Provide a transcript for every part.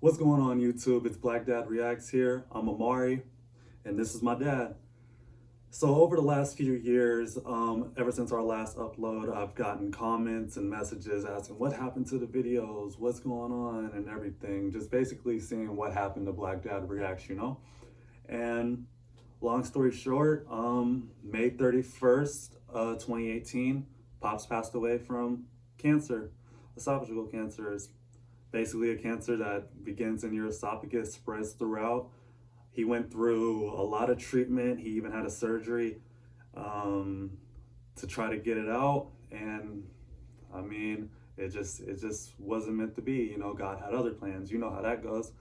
What's going on YouTube? It's Black Dad Reacts here. I'm Amari, and this is my dad. So over the last few years, ever since our last upload, I've gotten comments and messages asking what happened to the videos, what's going on and everything. Just basically seeing what happened to Black Dad Reacts, And long story short, May 31st, 2018, Pops passed away from cancer. Esophageal cancer is basically a cancer that begins in your esophagus, spreads throughout. He went through a lot of treatment. He even had a surgery to try to get it out. And I mean, it just wasn't meant to be. God had other plans. You know how that goes.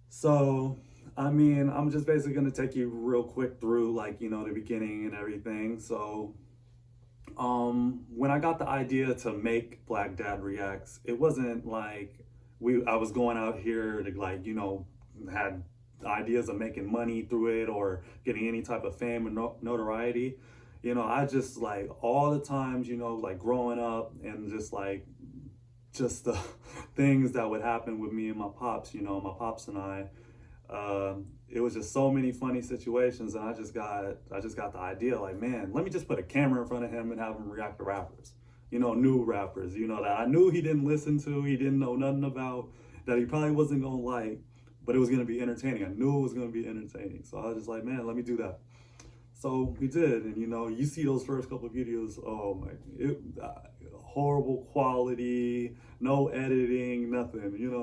So, I mean, I'm just basically going to take you real quick through the beginning and everything. So, when I got the idea to make Black Dad Reacts, it wasn't like I was going out here to had ideas of making money through it or getting any type of fame or notoriety. I just all the times, growing up and just the things that would happen with me and my pops, my pops and I. It was just so many funny situations, and I just got the idea, man, let me just put a camera in front of him and have him react to rappers, new rappers, that I knew he didn't listen to, he didn't know nothing about, that he probably wasn't gonna like, but it was gonna be entertaining. I knew it was gonna be entertaining, so I was just like, man, let me do that. So we did, and you see those first couple of videos, oh my, horrible quality, no editing, nothing.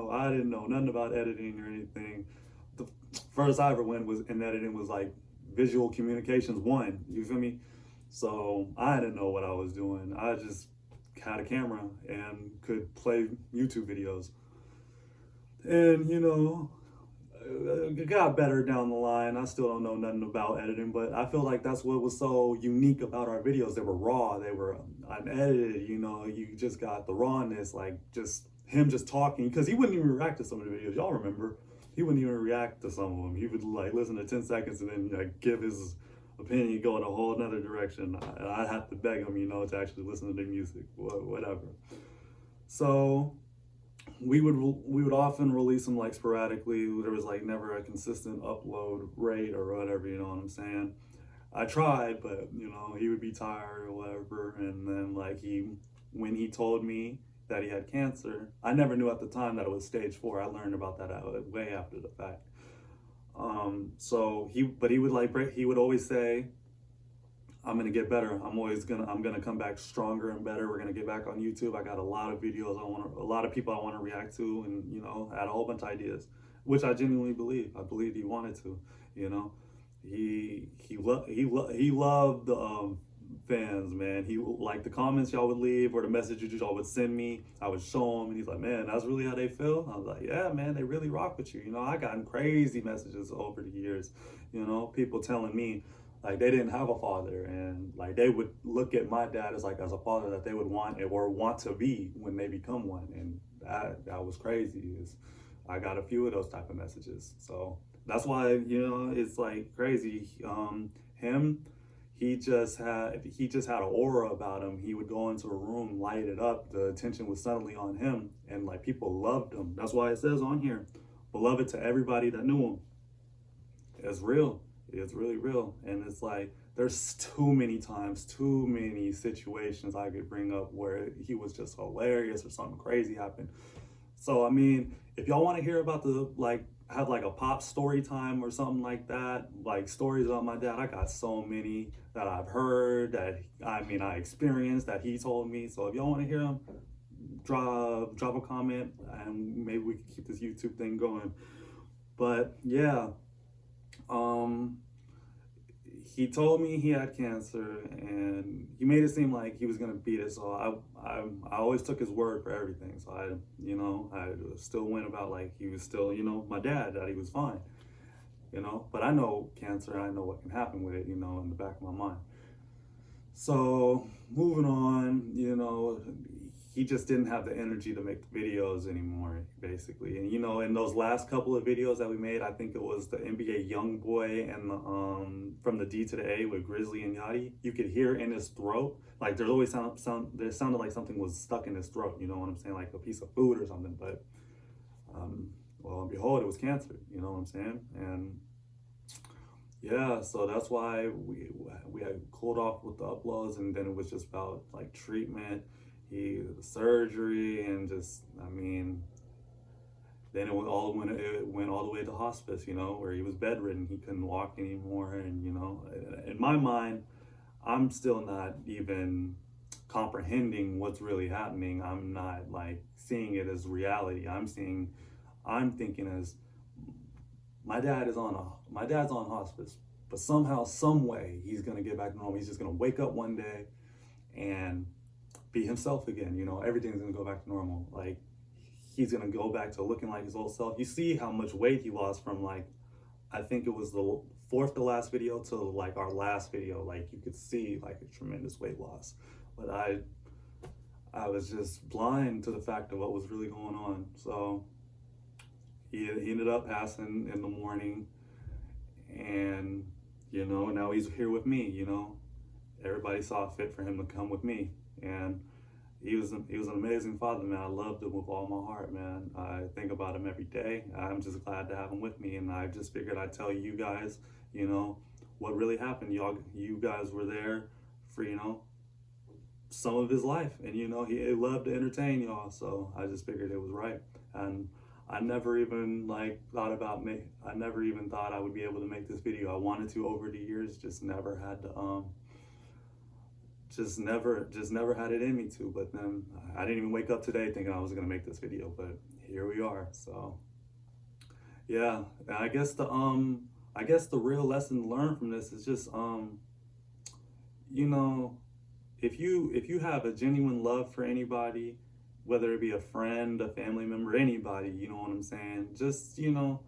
I didn't know nothing about editing or anything. The first I ever went was in editing was Visual Communications 1, you feel me? So I didn't know what I was doing. I just had a camera and could play YouTube videos. And it got better down the line. I still don't know nothing about editing, but I feel like that's what was so unique about our videos. They were raw, they were unedited, you just got the rawness, just him just talking, because he wouldn't even react to some of the videos. Y'all remember? He wouldn't even react to some of them. He would listen to 10 seconds and then give his opinion, go in a whole another direction. I'd have to beg him, to actually listen to the music, whatever. So we would often release them sporadically. There was never a consistent upload rate or whatever, you know what I'm saying? I tried, but he would be tired or whatever. And then when he told me that he had cancer, I never knew at the time that it was stage 4. I learned about that way after the fact. So he would always say, I'm gonna get better. I'm gonna come back stronger and better. We're gonna get back on YouTube. I got a lot of videos a lot of people I want to react to, and I had a whole bunch of ideas, which I genuinely believe. I believed he wanted to. He loved the fans, man. He the comments y'all would leave or the messages y'all would send me. I would show him, and he's like, man, that's really how they feel. I was like, yeah, man, they really rock with you. I gotten crazy messages over the years. People telling me they didn't have a father, and they would look at my dad as a father that they would want to be when they become one, and that was crazy. I got a few of those type of messages, so that's why it's crazy. Him, he just had an aura about him. He would go into a room, light it up. The attention was suddenly on him, and people loved him. That's why it says on here, beloved to everybody that knew him. It's real. It's really real. And it's there's too many times, too many situations I could bring up where he was just hilarious or something crazy happened. So I mean, if y'all want to hear about have a pop story time or something like that, stories about my dad, I got so many that I've heard, that I experienced, that he told me. So if y'all want to hear them, drop a comment, and maybe we can keep this YouTube thing going. But yeah, he told me he had cancer, and he made it seem like he was gonna beat it. So I always took his word for everything. So I still went about he was still my dad, that he was fine. But I know cancer, I know what can happen with it, in the back of my mind. So moving on, he just didn't have the energy to make the videos anymore, basically. And in those last couple of videos that we made, I think it was the NBA Youngboy and the from the D to the A with Grizzly and Yachty, you could hear in his throat, there's always there sounded like something was stuck in his throat, you know what I'm saying, like a piece of food or something. But behold, it was cancer. You know what I'm saying? And yeah, so that's why we had cooled off with the uploads, and then it was just about like treatment, surgery, and just I mean, then it went all the way to hospice, you know, where he was bedridden, he couldn't walk anymore, and you know, in my mind, I'm still not even comprehending what's really happening. I'm not like seeing it as reality. I'm thinking as my dad's on hospice, but somehow, some way, he's gonna get back to normal. He's just gonna wake up one day and be himself again. You know, everything's gonna go back to normal. Like he's gonna go back to looking like his old self. You see how much weight he lost from like, I think it was the fourth to last video to like our last video. Like you could see like a tremendous weight loss. But I was just blind to the fact of what was really going on. So he ended up passing in the morning, and you know, now he's here with me. You know, everybody saw fit for him to come with me, and he was an amazing father, man. I loved him with all my heart, man. I think about him every day. I'm just glad to have him with me, and I just figured I'd tell you guys, you know, what really happened. You guys were there for, you know, some of his life, and you know, he loved to entertain y'all, so I just figured it was right. And I never even like thought about me. I never even thought I would be able to make this video. I wanted to over the years, just never had to just never had it in me to. But then I didn't even wake up today thinking I was gonna make this video, but here we are. So yeah, I guess the real lesson learned from this is just you know, if you have a genuine love for anybody, whether it be a friend, a family member, anybody, you know what I'm saying? Just, you know,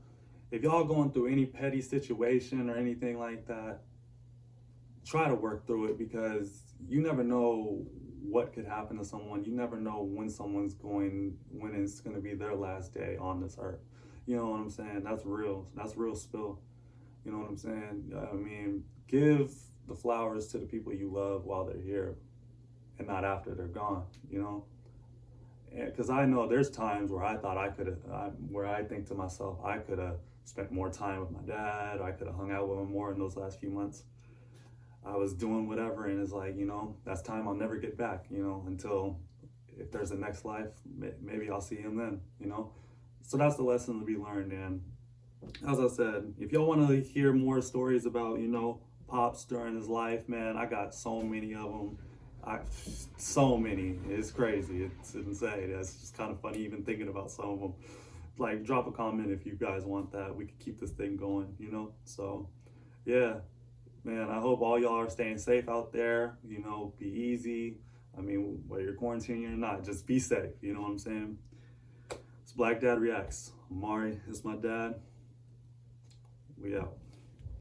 if y'all going through any petty situation or anything like that, try to work through it, because you never know what could happen to someone. You never know when it's going to be their last day on this earth. You know what I'm saying? That's real spill. You know what I'm saying? I mean, give the flowers to the people you love while they're here and not after they're gone, you know? Because I know there's times where I thought where I think to myself, I could have spent more time with my dad. I could have hung out with him more in those last few months. I was doing whatever, and it's like, you know, that's time I'll never get back, you know, until if there's a next life, maybe I'll see him then, you know? So that's the lesson to be learned. And as I said, if y'all want to hear more stories about, you know, Pops during his life, man, I got so many of them. So many. It's crazy. It's insane. It's just kind of funny even thinking about some of them. Like, drop a comment if you guys want that. We could keep this thing going, you know? So, yeah, man, I hope all y'all are staying safe out there. You know, be easy. I mean, whether you're quarantining or not, just be safe. You know what I'm saying? It's Black Dad Reacts. Amari is my dad. We out.